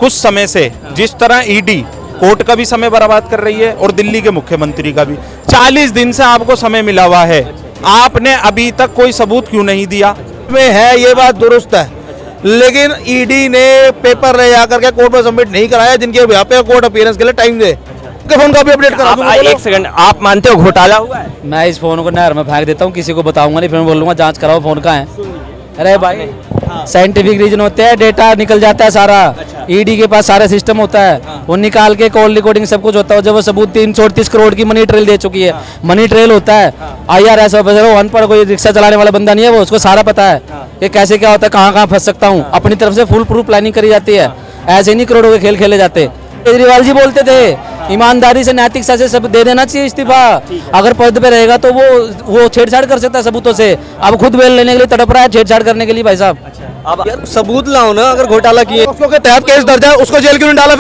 कुछ समय से जिस तरह ईडी कोर्ट का भी समय बर्बाद कर रही है और दिल्ली के मुख्यमंत्री का भी, 40 दिन से आपको समय मिला हुआ है, आपने अभी तक कोई सबूत क्यों नहीं दिया? में है ये बात दुरुस्त है, लेकिन ईडी ने पेपर ले जाकर के कोर्ट में सबमिट नहीं कराया जिनके यहाँ पे कोर्ट अपीयरेंस के लिए टाइम दे। फोन का भी अपडेट करा दूं। एक सेकंड, आप मानते हो घोटाला हुआ है? मैं इस फोन को नहर में फेंक देता हूँ, किसी को बताऊंगा नहीं, फिर बोल लूंगा जांच कराओ फोन का है। अरे भाई साइंटिफिक रीजन होते हैं, डेटा निकल जाता है सारा। ईडी के पास सारा सिस्टम होता है, वो निकाल के कॉल रिकॉर्डिंग सब कुछ होता है। जब वो सबूत 338 करोड़ की मनी ट्रेल दे चुकी है, मनी ट्रेल होता है। IRS ऑफिसर हो, अनपढ़ कोई रिक्शा चलाने वाला बंदा नहीं है, वो उसको सारा पता है कि कैसे क्या होता है, कहाँ कहाँ फंस सकता हूँ। अपनी तरफ से फुल प्रूफ प्लानिंग करी जाती है, ऐसे नहीं करोड़ों के खेल खेले जाते। केजरीवाल जी बोलते थे ईमानदारी से नैतिकता से सब दे देना चाहिए इस्तीफा, अगर पद पे रहेगा तो वो छेड़छाड़ कर सकता है सबूतों से। अब खुद बेल लेने के लिए तड़प रहा है छेड़छाड़ करने के लिए। भाई साहब अब यार सबूत लाओ ना, अगर घोटाला किए उसको के तहत केस दर्ज है, उसको जेल क्यों नहीं डाला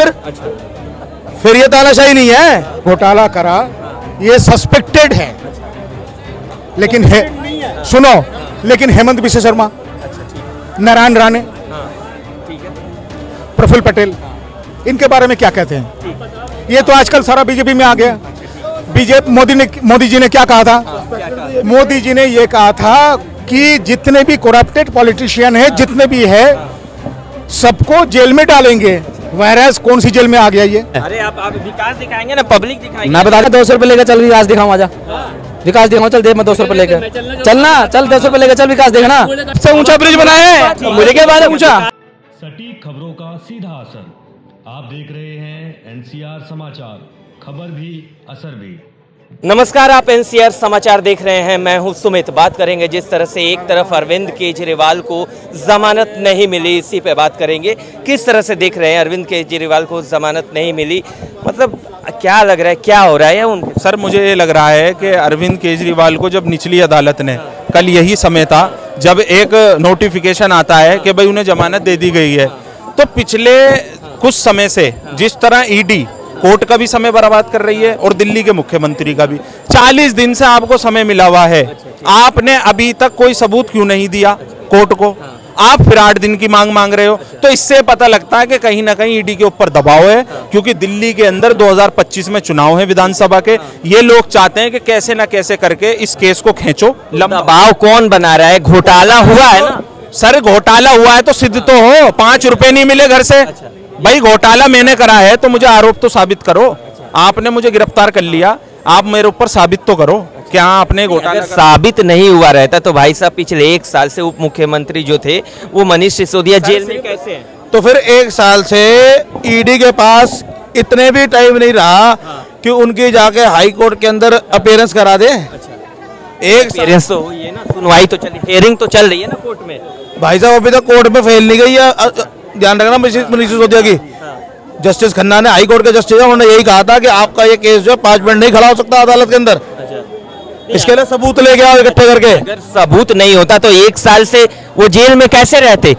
फिर ये तानाशाही नहीं है। घोटाला करा, ये सस्पेक्टेड है, लेकिन है सुनो, लेकिन हेमंत बिश्व शर्मा, नारायण राणे, प्रफुल्ल पटेल, इनके बारे में क्या कहते हैं? ये तो आजकल सारा बीजेपी में आ गया। बीजेपी मोदी जी ने क्या कहा था? मोदी जी ने ये कहा था कि जितने भी करप्टेड पॉलिटिशियन है, जितने भी है, सबको जेल में डालेंगे। वायरस कौन सी जेल में आ गया ये? अरे आप विकास दिखाएंगे ना, पब्लिक दिखाएंगे। मैं बता 200 रुपए लेकर चल, विकास दिखाऊँ, आजा विकास दिखाऊँ, चल दे, मैं 200 रुपए लेकर चलना, चल 200 रुपए लेकर चल, विकास देखना। सबसे ऊंचा ब्रिज बनाया है, मुझे क्या बात है ऊंचा? सटीक खबरों का सीधा असर। आप देख रहे हैं NCR समाचार, खबर भी असर भी। नमस्कार, आप NCR समाचार देख रहे हैं, मैं हूं सुमित। बात करेंगे जिस तरह से एक तरफ अरविंद केजरीवाल को जमानत नहीं मिली, इसी पे बात करेंगे। किस तरह से देख रहे हैं अरविंद केजरीवाल को जमानत नहीं मिली, मतलब क्या लग रहा है, क्या हो रहा है उनको? सर मुझे ये लग रहा है कि अरविंद केजरीवाल को जब निचली अदालत ने, कल यही समय था जब एक नोटिफिकेशन आता है कि भाई उन्हें जमानत दे दी गई है, तो पिछले कुछ समय से जिस तरह ईडी कोर्ट का भी समय बर्बाद कर रही है और दिल्ली के मुख्यमंत्री का भी, 40 दिन से आपको समय मिला हुआ है, आपने अभी तक कोई सबूत क्यों नहीं दिया कोर्ट को? आप फिर 8 दिन की मांग रहे हो, तो इससे पता लगता है कि कहीं ना कहीं ईडी के ऊपर दबाव है, क्योंकि दिल्ली के अंदर 2025 में चुनाव है विधानसभा के। ये लोग चाहते हैं कि कैसे ना कैसे करके इस केस को खींचो। दबाव कौन बना रहा है? घोटाला हुआ है ना सर, घोटाला हुआ है तो सिद्ध तो हो। 5 रुपए नहीं मिले घर से, भाई घोटाला मैंने करा है तो मुझे आरोप तो साबित करो। आपने मुझे गिरफ्तार कर लिया, आप मेरे ऊपर साबित तो करो क्या आपने घोटाला साबित नहीं हुआ रहता तो भाई साहब पिछले 1 साल से उप मुख्यमंत्री जो थे वो मनीष सिसोदिया जेल में कैसे हैं? तो फिर 1 साल से ईडी के पास इतने भी टाइम नहीं रहा कि उनकी जाके हाई कोर्ट के अंदर अपीयरेंस करा दे। एक अपीयरेंस तो हुई है ना, सुनवाई तो चली, हियरिंग तो चल रही है ना कोर्ट में। भाई साहब अभी तक कोर्ट में फेल नहीं गई है, ध्यान रखना मनीष सिसोदिया की। जस्टिस खन्ना ने, हाई कोर्ट के जस्टिस, उन्होंने यही कहा था कि आपका ये केस जो 5 मिनट नहीं खड़ा हो सकता अदालत के अंदर। इसके लिए सबूत लेके आओ इकट्ठे करके। अगर सबूत नहीं होता तो 1 साल से वो जेल में कैसे रहते?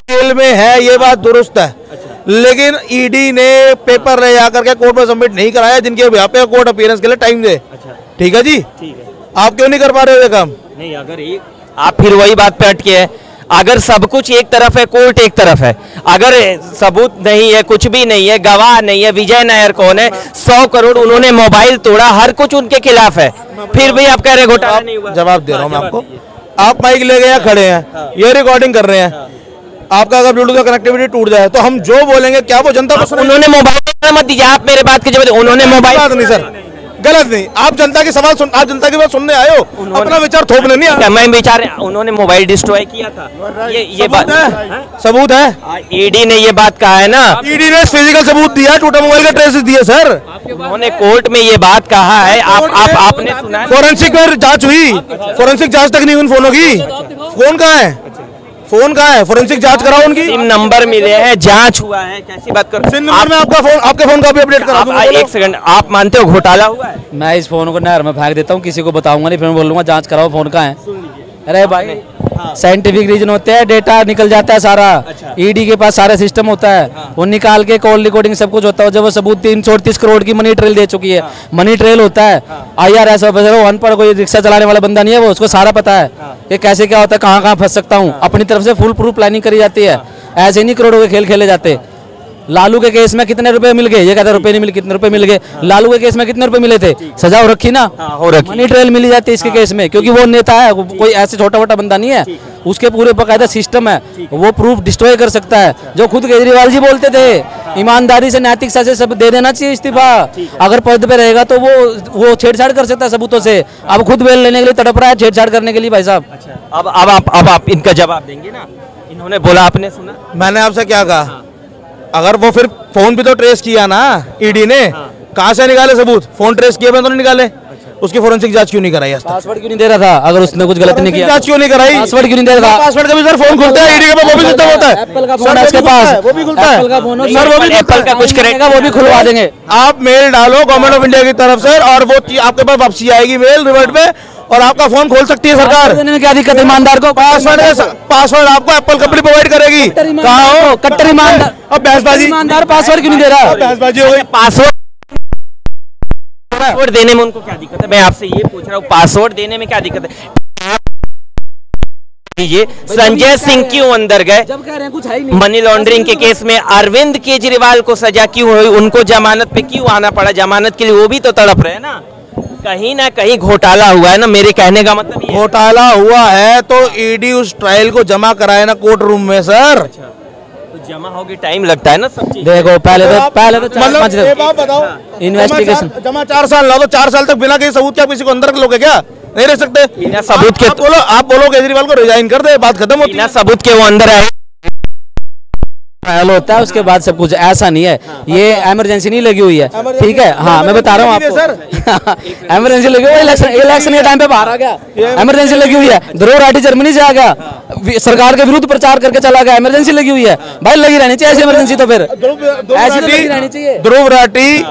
जेल में है, ये बात दुरुस्त है, लेकिन ईडी ने पेपर ले जाकर के कोर्ट में सबमिट नहीं कराया जिनके यहाँ पे कोर्ट अपीयरेंस के लिए टाइम दे। ठीक है जी, ठीक है। आप क्यों नहीं कर पा रहे हो ये काम? नहीं, अगर आप फिर वही बात पे अटके हैं। अगर सब कुछ एक तरफ है, कोर्ट एक तरफ है, अगर सबूत नहीं है, कुछ भी नहीं है, गवाह नहीं है, विजय नायर कौन है, 100 करोड़ उन्होंने मोबाइल तोड़ा, हर कुछ उनके खिलाफ है, फिर भी आप कह रहे घोटाला नहीं हुआ। जवाब दे रहा हूँ मैं आपको। आप माइक ले गए खड़े हैं, ये रिकॉर्डिंग कर रहे हैं, आपका अगर ब्लूटूथ का कनेक्टिविटी टूट जाए तो हम जो बोलेंगे क्या वो जनता को? उन्होंने मोबाइल मत दीजिए, आप मेरे बात के जवाब। उन्होंने मोबाइल नहीं सर, गलत नहीं, आप जनता के सवाल सुन, आप जनता की बात सुनने आए हो, अपना विचार थोपने नहीं आया। मैं विचार, उन्होंने मोबाइल डिस्ट्रॉय किया था, ये बात है, सबूत है। ईडी ने ये बात कहा है ना, ईडी ने फिजिकल सबूत दिया, टूटा मोबाइल का ट्रेसेस दिए सर, उन्होंने कोर्ट में ये बात कहा है। आपने सुना? फोरेंसिक में जांच हुई, फोरेंसिक जांच तक नहीं हुई फोनों की। फोन कहाँ है? फोन कहाँ है? फोरेंसिक जांच कराओ उनकी। सिम नंबर मिले हैं, जांच हुआ है, कैसी बात कर? सिम नंबर में आपके फोन का भी अपडेट करा दूं। एक सेकंड, आप मानते हो घोटाला हुआ है? मैं इस फोन को नहर में फेंक देता हूँ, किसी को बताऊंगा नहीं, फिर बोल लूंगा जांच कराओ फोन का है। अरे भाई साइंटिफिक रीजन होते हैं, डेटा निकल जाता है सारा। ईडी के पास सारा सिस्टम होता है, वो निकाल के कॉल रिकॉर्डिंग सब कुछ होता है। जब वो सबूत 338 करोड़ की मनी ट्रेल दे चुकी है, मनी ट्रेल होता है। IRS ऑफिसर हो, अनपढ़ कोई रिक्शा चलाने वाला बंदा नहीं है, वो उसको सारा पता है कि कैसे क्या होता है, कहाँ कहाँ फंस सकता हूँ। अपनी तरफ से फुल प्रूफ प्लानिंग करी जाती है, ऐसे नहीं करोड़ों के खेल खेले जाते। लालू के केस में कितने रुपए मिल गए, ये कहते रुपए नहीं मिले, कितने रुपए मिल गए। लालू के केस में कितने रुपए मिले थे, सजा हो रखी ना, हो रखी। मनी ट्रायल मिली जाती है इसके केस में, क्योंकि वो नेता है, कोई ऐसे छोटा मोटा बंदा नहीं है, उसके पूरे बकायदा सिस्टम है, वो प्रूफ डिस्ट्रॉय कर सकता है। जो खुद केजरीवाल जी बोलते थे ईमानदारी से नैतिकता से सब दे देना चाहिए इस्तीफा, अगर पद पे रहेगा तो वो छेड़छाड़ कर सकता है सबूतों से। अब खुद बेल लेने के लिए तड़प रहा है, छेड़छाड़ करने के लिए भाई साहब। अब आप इनका जवाब देंगे ना, इन्होंने बोला, आपने सुना, मैंने आपसे क्या कहा, अगर वो फिर फोन भी तो ट्रेस किया ना ईडी ने, कहाँ से निकाले सबूत, फोन ट्रेस किए तो नहीं निकाले, उसकी फोरेंसिक जांच क्यों नहीं कराई आज तक? पासवर्ड क्यों नहीं दे रहा था, अगर उसने कुछ गलत नहीं किया, जांच क्यों नहीं कराई? पासवर्ड क्यों नहीं दे रहा था? पासवर्ड का भी सर फोन खुलता है ईडी के पास, वो भी सिस्टम होता है, एप्पल का सर, फोन है उसके पास, वो भी खुलता है एप्पल का फोन है, सर, वो भी एप्पल का कुछ करेगा, वो भी खुलवा देंगे। आप मेल डालो गवर्नमेंट ऑफ इंडिया की तरफ से, और वो आपके पास वापसी आएगी मेल रिवर्ट पे, और आपका फोन खोल सकती है सरकार। देने में क्या दिक्कत है ईमानदार को? पासवर्ड आपको एप्पल कंपनी प्रोवाइड करेगी। कहाँ हो कट्टर ईमानदार, अब बहसबाजी, ईमानदार पासवर्ड क्यों नहीं दे रहा? बहसबाजी हो गई। पासवर्ड देने में उनको क्या दिक्कत है? मैं आपसे ये पूछ रहा हूँ, पासवर्ड देने में क्या दिक्कत है? ये संजय सिंह क्यों अंदर गए? जब कह रहे हैं कुछ है ही नहीं। मनी लॉन्ड्रिंग के केस में अरविंद केजरीवाल को सजा क्यों हुई, उनको जमानत पे क्यों आना पड़ा? जमानत के लिए वो भी तो तड़प रहे हैं ना, कहीं ना कहीं घोटाला हुआ है ना, मेरे कहने का मतलब ये। घोटाला हुआ है तो ईडी उस ट्रायल को जमा कराए ना कोर्ट रूम में सर। तो जमा होगी, टाइम लगता है ना सब चीज। देखो पहले तो मतलब ये बात बताओ, इन्वेस्टिगेशन जमा 4 साल लाओ तो 4 साल तक बिना किसी सबूत के आप किसी को अंदर लोगे क्या? नहीं रह सकते बिना सबूत के। आप बोलो केजरीवाल को रिजाइन कर दे, बात खत्म होती है। बिना सबूत के वो अंदर आए, ट्रायल होता है उसके बाद सब कुछ, ऐसा नहीं है, ये इमरजेंसी नहीं लगी हुई है, ठीक है। हाँ मैं बता रहा हूँ आपको, इमरजेंसी लगी हुई है, इलेक्शन के टाइम पे बाहर आ गया, इमरजेंसी लगी हुई है। ध्रुव राठी जर्मनी से आ गया, सरकार के विरुद्ध प्रचार करके चला गया, इमरजेंसी लगी हुई है भाई, लगी रहनी चाहिए ऐसी इमरजेंसी, तो फिर ऐसी तो लगी रहनी चाहिए। ध्रुव राठी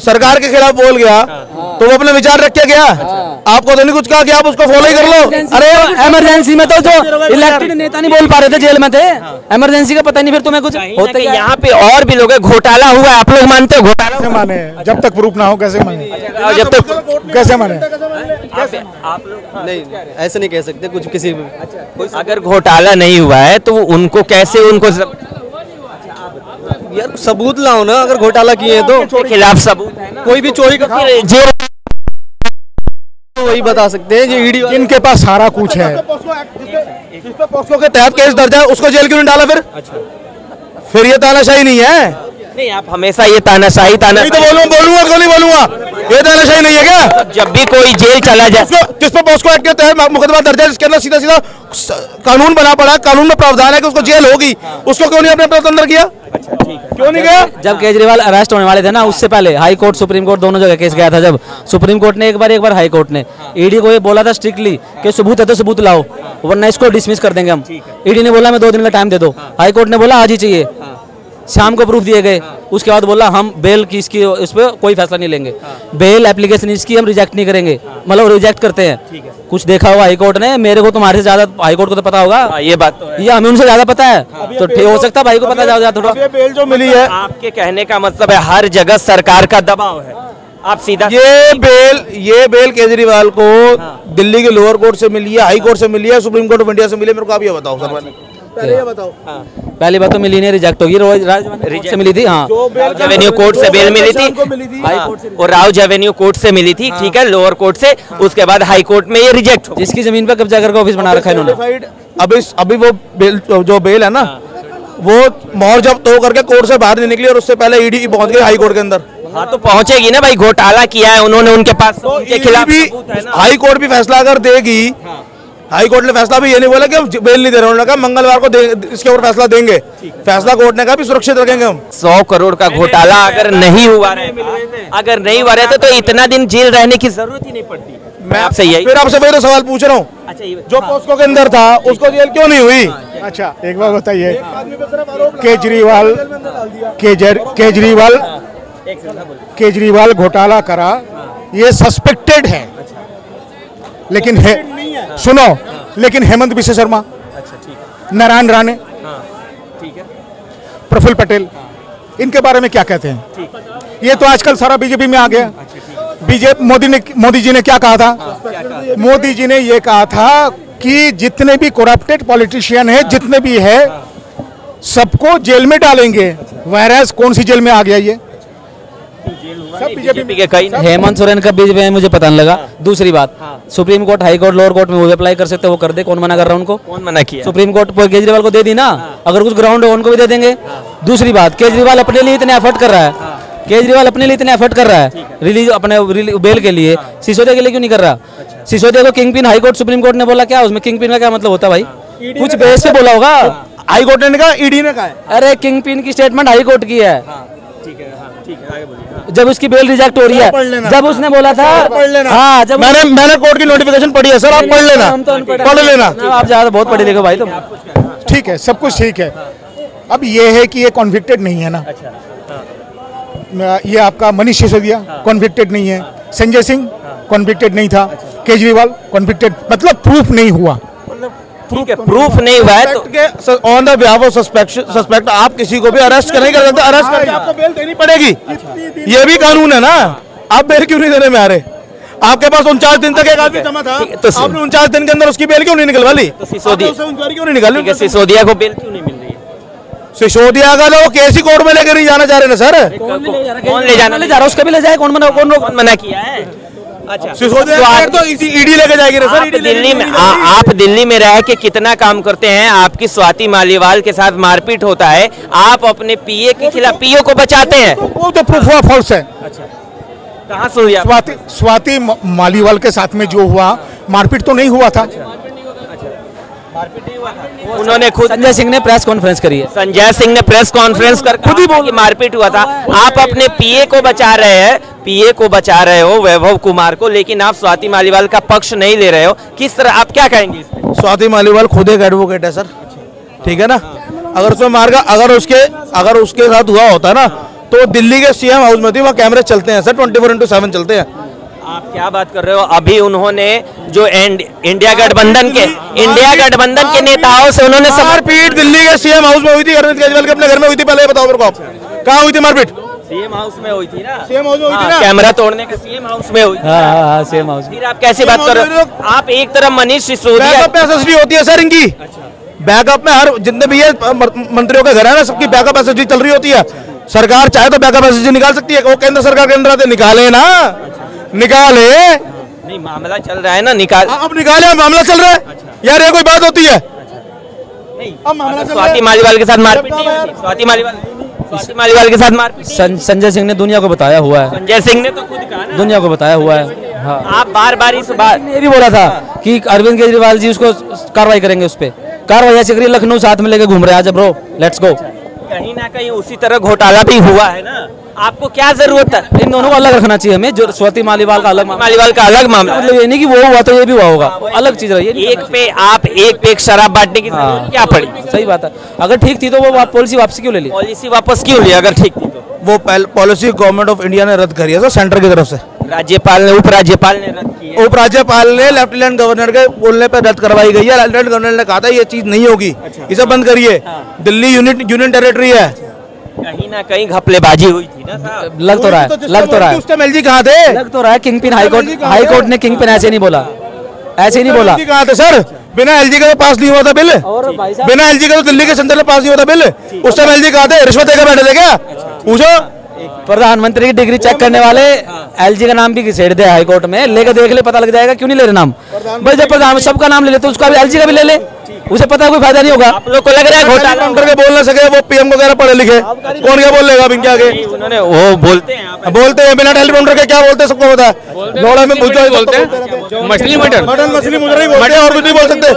सरकार के खिलाफ बोल गया तो वो अपने विचार रख के गया, आपको तो नहीं कुछ कहा कि आप उसको फॉलो ही कर लो। अरे इमरजेंसी में तो जो इलेक्टेड नेता नहीं बोल पा रहे थे, जेल में थे, इमरजेंसी का पता नहीं फिर तुम्हें कुछ होता है। यहाँ पे और भी लोग हैं, घोटाला हुआ है, आप लोग मानते हो घोटाला? कैसे माने, जब तक प्रूफ ना हो कैसे माने, जब तक कैसे माने? आप लोग नहीं ऐसे नहीं कह सकते कुछ किसी अगर घोटाला नहीं हुआ है तो उनको कैसे, उनको यार सबूत लाओ ना, अगर घोटाला किए तो के खिलाफ सबूत है ना, कोई भी चोरी का जेल वही बता सकते हैं। जो ईडी जिनके पास सारा कुछ है, जिस पे पॉक्सो के तहत केस दर्ज है उसको जेल क्यों नहीं डाला फिर? फिर ये तानाशाही नहीं है। नहीं, आप हमेशा ये तानाशाही नहीं तो बोलूंगा क्यों नहीं बोलूंगा, ये तानाशाही नहीं है क्या? जब भी कोई जेल चला जाए, जिस पर पॉक्सो एक्ट के तहत मुकदमा दर्ज है, जिसके अंदर सीधा सीधा कानून बना पड़ा, कानून में प्रावधान है कि उसको जेल होगी, उसको क्यों नहीं अपने अंदर किया? क्यों नहीं गया? जब केजरीवाल अरेस्ट होने वाले थे ना, उससे पहले हाई कोर्ट सुप्रीम कोर्ट दोनों जगह केस गया था। जब सुप्रीम कोर्ट ने एक बार हाई कोर्ट ने ईडी को ये बोला था स्ट्रिक्टली कि सबूत है तो सबूत लाओ, वरना इसको डिसमिस कर देंगे हम। ईडी ने बोला मैं 2 दिन का टाइम दे दो, हाई कोर्ट ने बोला आज ही चाहिए, शाम को प्रूफ दिए गए। उसके बाद बोला हम बेल की इसकी इस पर कोई फैसला नहीं लेंगे, बेल एप्लीकेशन इसकी हम रिजेक्ट नहीं करेंगे, मतलब रिजेक्ट करते हैं। कुछ देखा होगा हाई कोर्ट ने, मेरे को तुम्हारे से ज्यादा हाई कोर्ट को तो पता होगा, ये बात तो है। ये हमें उनसे ज्यादा पता है, तो हो सकता है भाई को पता ज्यादा थोड़ा। ये बेल जो मिली है, आपके कहने का मतलब है हर जगह सरकार का दबाव है, आप सीधा ये बेल केजरीवाल को दिल्ली के लोअर कोर्ट से मिली है, हाई कोर्ट से मिली है, सुप्रीम कोर्ट ऑफ इंडिया से मिली है, मेरे को आप ये बताओ सर। पहले ये बताओ, पहली बात तो मिली नहीं, रिजेक्ट होगी, राज से मिली थी। हाँ एवेन्यू कोर्ट से बेल मिली थी, और राउज एवेन्यू कोर्ट से मिली थी, ठीक है, लोअर कोर्ट से, उसके बाद हाई कोर्ट में ये रिजेक्ट हो। जिसकी जमीन पर कब्जा करके ऑफिस बना रखा है इन्होंने। अभी वो बेल जो बेल है ना, वो मोहर जब्त हो करके कोर्ट से बाहर नहीं निकली, और उससे पहले ईडी पहुंच गई हाई कोर्ट के अंदर। हाँ तो पहुंचेगी ना भाई, घोटाला किया है उन्होंने, उनके पास उनके खिलाफ सबूत है ना। हाई कोर्ट भी फैसला अगर देगी, हाई कोर्ट ने फैसला भी ये नहीं बोला कि हम बेल नहीं दे रहे, उन्होंने कहा मंगलवार को इसके ऊपर फैसला देंगे। फैसला कोर्ट ने कहा भी सुरक्षित रखेंगे हम। 100 करोड़ का घोटाला अगर नहीं हुआ रहता तो इतना दिन जेल रहने की जरूरत ही नहीं पड़ती। मैं आपसे यही फिर आपसे वही तो सवाल पूछ रहा हूँ, अच्छा जो पॉस्को के अंदर था उसको जेल क्यों नहीं हुई? अच्छा एक बात बताइए, केजरीवाल घोटाला करा, ये सस्पेक्टेड है, लेकिन है सुनो, लेकिन हेमंत बिश्व शर्मा, नारायण राणे, प्रफुल्ल पटेल, इनके बारे में क्या कहते हैं? ये तो आजकल सारा बीजेपी में आ गया। मोदी जी ने क्या कहा था? मोदी जी ने ये कहा था कि जितने भी करप्टेड पॉलिटिशियन है, जितने भी है, सबको जेल में डालेंगे। वायरस कौन सी जेल में आ गया ये? सब बीजेपी के कई हेमंत सोरेन का बीजेपी में मुझे पता नहीं लगा। दूसरी बात, supreme court, high court, lower court में वो अप्लाई कर सकते हैं, वो कर दे। कौन मना कर रहा है उनको? कौन मना किया? सुप्रीम कोर्ट पर केजरीवाल को दे दी ना, अगर कुछ ग्राउंड है उनको भी दे देंगे। दूसरी बात, केजरीवाल अपने लिए इतने एफर्ट कर रहा है, केजरीवाल अपने लिए इतने एफर्ट कर रहा है रिलीज अपने बेल के लिए, सिसोदिया के लिए क्यों नहीं कर रहा? सिसोदिया को king pin high court supreme court ने बोला, क्या उसमें किंग पिन का क्या मतलब होता है भाई? कुछ बेस पे बोला होगा। हाई कोर्ट ने कहा, ईडी ने कहा। अरे किंग पिन की स्टेटमेंट हाई कोर्ट की है। जब उसकी बेल रिजेक्ट हो रही है, जब उसने बोला था, हाँ, जब मैंने कोर्ट की नोटिफिकेशन पढ़ी है सर, आप पढ़ लेना, पढ़ लेना। आप ज्यादा बहुत पढ़े लिखे भाई तुम। ठीक है, सब कुछ ठीक है। अब ये है कि ये कॉन्विक्टेड नहीं है ना। ये आपका मनीष सिसोदिया कॉन्विक्टेड नहीं है, संजय सिंह कॉन्विक्टेड नहीं था, केजरीवाल कॉन्विक्टेड, मतलब प्रूफ नहीं हुआ। ठीक है, प्रूफ नहीं हुआ है तो on the behalf of suspect आप किसी को भी अरेस्ट नहीं कर सकते। अरेस्ट करके आपको बेल देनी पड़ेगी, ये भी कानून है ना। आप बेल क्यों नहीं देने में आ रहे? आपके पास 49 दिन तक एक आदमी जमा था, आपने 49 दिन के अंदर उसकी बेल क्यों नहीं निकलवा ली? सिसोदिया क्यों नहीं निकाली? सिसोदिया को बेल क्यों नहीं मिल रही है? सिसोदिया का लोग केस ही कोर्ट में लेकर नहीं जाना चाह रहे ना सर। कौन ले जाना ले जा रहा, उसका भी ले जाए। कौन मना किया है? अच्छा, सिसोदिया तो ईडी लेके जाएगी ना सर। आप दिल्ली में आप दिल्ली में रह के कितना काम करते हैं? आपकी स्वाति मालीवाल के साथ मारपीट होता है, आप अपने पीए के खिलाफ पीओ को बचाते हैं। वो तो प्रूफ हुआ फॉल्स है। कहाँ सुन लिया? स्वाति मालीवाल के साथ में जो हुआ मारपीट तो नहीं हुआ था। उन्होंने खुद, संजय सिंह ने प्रेस कॉन्फ्रेंस करी है। संजय सिंह ने प्रेस कॉन्फ्रेंस कर खुद ही बोला कि मारपीट हुआ था। आप अपने पीए को बचा रहे हैं, पीए को बचा रहे हो वैभव कुमार को, लेकिन आप स्वाति मालीवाल का पक्ष नहीं ले रहे हो। किस तरह, आप क्या कहेंगे इस पे? स्वाति मालीवाल खुद एक एडवोकेट है सर, ठीक है ना। अगर उसमें मार्गा अगर उसके साथ हुआ होता ना तो दिल्ली के सीएम हाउस में थी, वहाँ कैमरे चलते हैं सर, 24/7 चलते हैं। आप क्या बात कर रहे हो? अभी उन्होंने जो इंडिया गठबंधन के नेताओं से उन्होंने मारपीट दिल्ली के सीएम हाउस में हुई थी, अरविंद केजरीवाल के अपने घर में हुई थी। पहले बताओ मेरे को, आप कहाँ हुई थी मारपीट? सीएम हाउस में हुई थी ना। सीएम हाउस में हुई थी ना। कैमरा तोड़ने का सीएम हाउस में हुई थी। हाँ, सीएम हाउस। फिर आप कैसे बात कर रहे हो? आप एक तरफ मनीष सिसोदिया, बैकअप में एसएसडी होती है सर इनकी। बैकअप में हर जितने भी ये मंत्रियों के घर है ना, सबकी बैकअप एसएसडी चल रही होती है। सरकार चाहे तो बैकअप एसएसडी निकाल सकती है, वो केंद्र सरकार के अंदर आते, निकाले ना, निकाले। नहीं, मामला चल रहा है ना, निकाल, अब निकाले, मामला चल रहा है यार, ये कोई बात होती है? नहीं, स्वाति मालीवाल के साथ मारपीट नहीं हुई थी। स्वाति मालीवाल के साथ मारपीट। संजय सिंह ने दुनिया को बताया हुआ है। संजय सिंह ने तो खुद कहा ना, दुनिया को बताया हुआ है। हाँ, आप बार इस बात ये भी बोला था कि अरविंद केजरीवाल जी उसको कार्रवाई करेंगे, उस पर कार्रवाई ऐसे करिए। लखनऊ साथ में लेके घूम रहे हैं आज, ब्रो लेट्स गो। कहीं ना कहीं उसी तरह घोटाला भी हुआ है ना। आपको क्या जरूरत है? इन दोनों को अलग रखना चाहिए हमें। जो स्वाति मालीवाल का अलग मामला, मतलब ये नहीं कि वो हुआ तो ये भी हुआ होगा, अलग चीज रही है। एक पे एक शराब बांटने की जरूरत क्या पड़ी? सही बात है। अगर ठीक थी तो वो पॉलिसी वापस क्यों ले ली? पॉलिसी वापस क्यों ली अगर ठीक थी तो? वो पॉलिसी गवर्नमेंट ऑफ इंडिया ने रद्द करी है सर, सेंटर की तरफ से। राज्यपाल ने, उपराज्यपाल ने रद्द की है। उपराज्यपाल ने लेफ्टिनेंट गवर्नर के बोलने पर रद्द करवाई गई है। लेफ्टिनेंट गवर्नर ने कहा था ये चीज नहीं होगी, इसे बंद करिए। दिल्ली यूनियन टेरिटरी है। कहीं ना कहीं घपलेबाजी हुई थी ना साहब। लग तो रहा है उस टाइम एलजी कहाँ थे? लग तो रहा है किंग पिन हाई कोर्ट ने किंग पिन ऐसे नहीं बोला, ऐसे नहीं बोला। कहाँ थे सर? बिना एलजी का तो पास नहीं हुआ था बिल। बिना एलजी का तो दिल्ली के सेंटर में पास नहीं हुआ था बिल। उस टाइम एलजी कहाँ थे? रिश्वत देकर बैठे थे क्या? पूछो। प्रधानमंत्री की डिग्री चेक करने वाले एलजी का नाम भी घिसेड़ दे हाई कोर्ट में, लेकर देख ले, पता लग जाएगा। क्यों नहीं ले रहे नाम भाई? जब प्रधान सबका नाम ले लेते उसका भी एलजी का भी ले ले, उसे पता कोई फायदा नहीं होगा। आप लोग को लग रहा है घोटाला करके बोल ना सके, वो पीएम को कह रहा पढ़े लिखे, कौन क्या बोल लेगा अब इनके आगे? उन्होंने वो बोलते हैं बिना टेलीकाउंटर के क्या बोलते हैं सबको पता है। नोड़ा में पूछो, बोलते हैं मछली मटन मछली मुजरा ही बोलते हैं, और कुछ नहीं बोल सकते।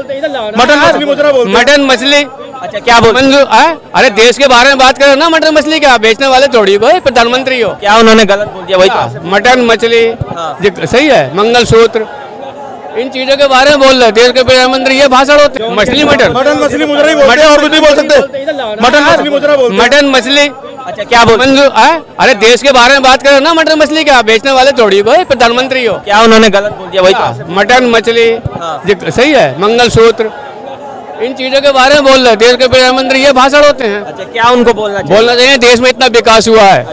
मटन मछली मुजरा बोलते हैं। मटन मछली। अच्छा, क्या बोल? अरे देश के बारे में बात करो ना, मटन मछली क्या बेचने वाले थोड़ी भाई, प्रधानमंत्री हो। क्या उन्होंने गलत बोल दिया? वही तो मटन मछली सही है, मंगलसूत्र, इन चीजों के बारे में बोल रहे देश के प्रधानमंत्री, ये भाषण होते हैं। मछली मटन मछली मुजरा ही बोलते हैं, और कुछ नहीं बोल सकते। मटन मछली मुजरा बोलते हैं। मटन मछली। अच्छा, क्या बोल? अरे देश के बारे में बात करो ना, मटन मछली क्या बेचने वाले थोड़ी भाई, प्रधानमंत्री हो। क्या उन्होंने गलत बोल दिया? वही तो मटन मछली सही है, मंगलसूत्र, इन चीजों के बारे में बोल रहे देश के प्रधानमंत्री, ये भाषण होते हैं। अच्छा, क्या उनको बोलना चाहिए? देश में इतना विकास हुआ है,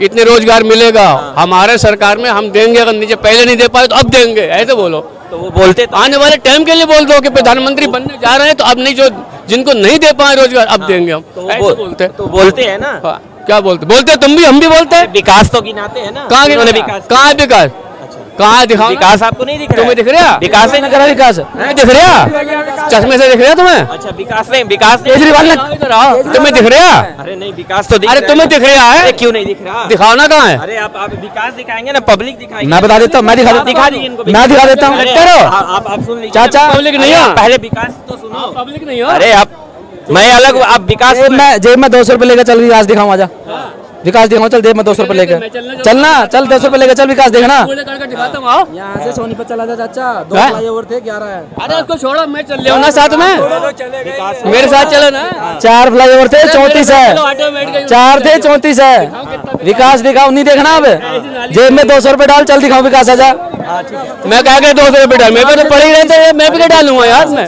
इतने रोजगार मिलेगा हमारे सरकार में, हम देंगे। अगर नीचे पहले नहीं दे पाए तो अब देंगे, ऐसे बोलो। तो वो बोलते आने वाले टाइम के लिए बोल दो कि प्रधानमंत्री बनने जा रहे हैं, तो अब नहीं जो जिनको नहीं दे पाए रोजगार अब देंगे हम, तो ऐसे बोलते हैं। तो बोलते हैं ना, हाँ, क्या बोलते बोलते तुम भी, हम भी बोलते हैं। विकास तो गिनाते हैं ना, कहाँ उन्होंने विकास, विकास कहाँ विकास, कहाँ दिखाओ, विकास आपको नहीं दिख रहा? तुम्हें दिख रहा? विकास नहीं करा विकास नहीं दिख रहा, चश्मे से दिख रहा तुम्हें? अच्छा विकास नहीं, विकास केजरीवाल ने तुम्हें दिख रहा? अरे नहीं विकास तो दिख अरे रहा तुम्हें दिख रहा है? क्यों नहीं दिख रहा? दिखाओ ना, कहाँ है? अरे आप विकास दिखाएंगे ना, पब्लिक दिखाएंगे। मैं बता देता हूँ, मैं दिखा देता दिखा दीजिए इनको, मैं दिखा देता हूँ। अरे, करो आप सुन लीजिए चाचा, पब्लिक नहीं हो। पहले विकास तो सुनो। पब्लिक नहीं हो। अरे आप, मैं अलग, आप विकास जेब में 200 रुपए लेकर चल, विकास दिखाऊँ, आजा विकास दिखाऊँ, चल जेब में 200 रुपए लेकर चलना, चल 200 रुपए लेकर चल, विकास देखना। दिखाता हूँ, आओ। यहाँ से सोनीपत चला जा चाचा, 2 हैं? फ्लाईओवर थे, 11 है। अरे उसको छोड़ो, मैं चल रहा हूँ ना साथ में, मेरे साथ चलो ना। 4 फ्लाईओवर थे, 34 है। चलो, ऑटो में बैठ गई। 4 थे, 34 है। विकास दिखाओ, नहीं देखना अब, जेब में 200 रुपए डाल, चल दिखाओ विकास, आजा। मैं कहा के 200 रुपये डाल, मेरे को तो पड़े ही रहते, मैं भी क्या डालूंगा यार मैं?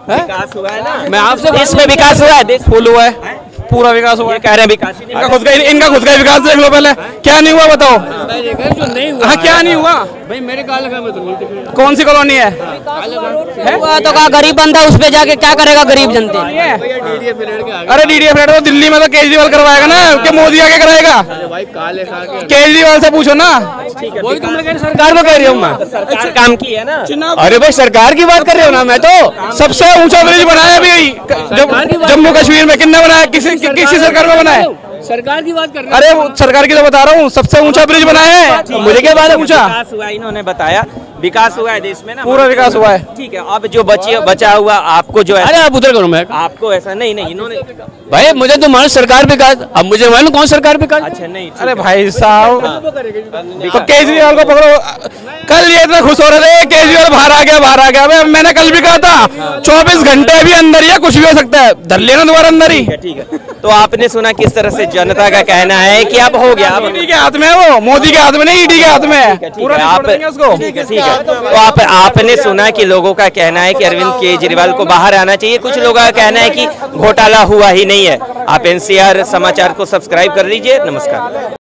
विकास हुआ है ना, मैं आपसे देश में विकास हुआ है, देश फुल हुआ है, पूरा विकास हुआ है। कह रहे हैं विकास ही नहीं हुआ। इनका खुद का विकास देख लो पहले, क्या नहीं हुआ बताओ। जो नहीं हुआ, हाँ क्या नहीं हुआ, भाई मेरे काल का मैं तो नहीं दिख रहा। कौन सी कॉलोनी है? हुआ तो कहा गरीब बंदा उस पे जाके क्या करेगा गरीब जनते। अरे डीडीए फ्लैट तो दिल्ली में तो केजरीवाल करवाएगा ना, कि मोदी आके कराएगा? भाई काले खा के केजरीवाल से पूछो ना। वही तुम लोग सरकार को कह रही हूँ मैं। सरकार काम की है ना। अरे भाई सरकार की बात कर रही हूँ ना मैं तो। सबसे ऊंचा ब्रिज बनाया अभी जम्मू कश्मीर में, किसने बनाया? किसी सरकार में बनाया? सरकार की बात कर रहे अरे वो सरकार की तो बता रहा हूँ, सबसे ऊंचा ब्रिज बनाया है। मुझे क्या बात है ऊंचा? विकास हुआ, इन्होंने बताया विकास हुआ है देश में ना, पूरा विकास हुआ है। ठीक है। अब जो बचा हुआ आपको जो है, अरे आप उधर करो, मैं आपको ऐसा नहीं इन्होंने, भाई मुझे तो मालूम सरकार विकास, अब मुझे मालूम कौन सरकार विकास। अच्छा नहीं, अरे भाई साहब, तो केजरीवाल को पकड़ो। कल ये इतना खुश हो रहे थे केजरीवाल बाहर आ गया, बाहर आ गया। अबे मैंने कल भी कहा था 24 घंटे भी अंदर ही है, कुछ भी हो सकता है, धर लेना दोबारा अंदर ही। ठीक है। तो आपने सुना किस तरह से जनता का कहना है कि अब हो गया, अब ईडी के हाथ में है, वो मोदी के हाथ में नहीं, ईडी के हाथ में है। पूरा आप छोड़ देंगे उसको। ठीक है। तो आपने सुना कि लोगों का कहना है कि अरविंद केजरीवाल को बाहर आना चाहिए, कुछ लोगों का कहना है कि घोटाला हुआ ही नहीं है। आप एनसीआर समाचार को सब्सक्राइब कर लीजिए। नमस्कार।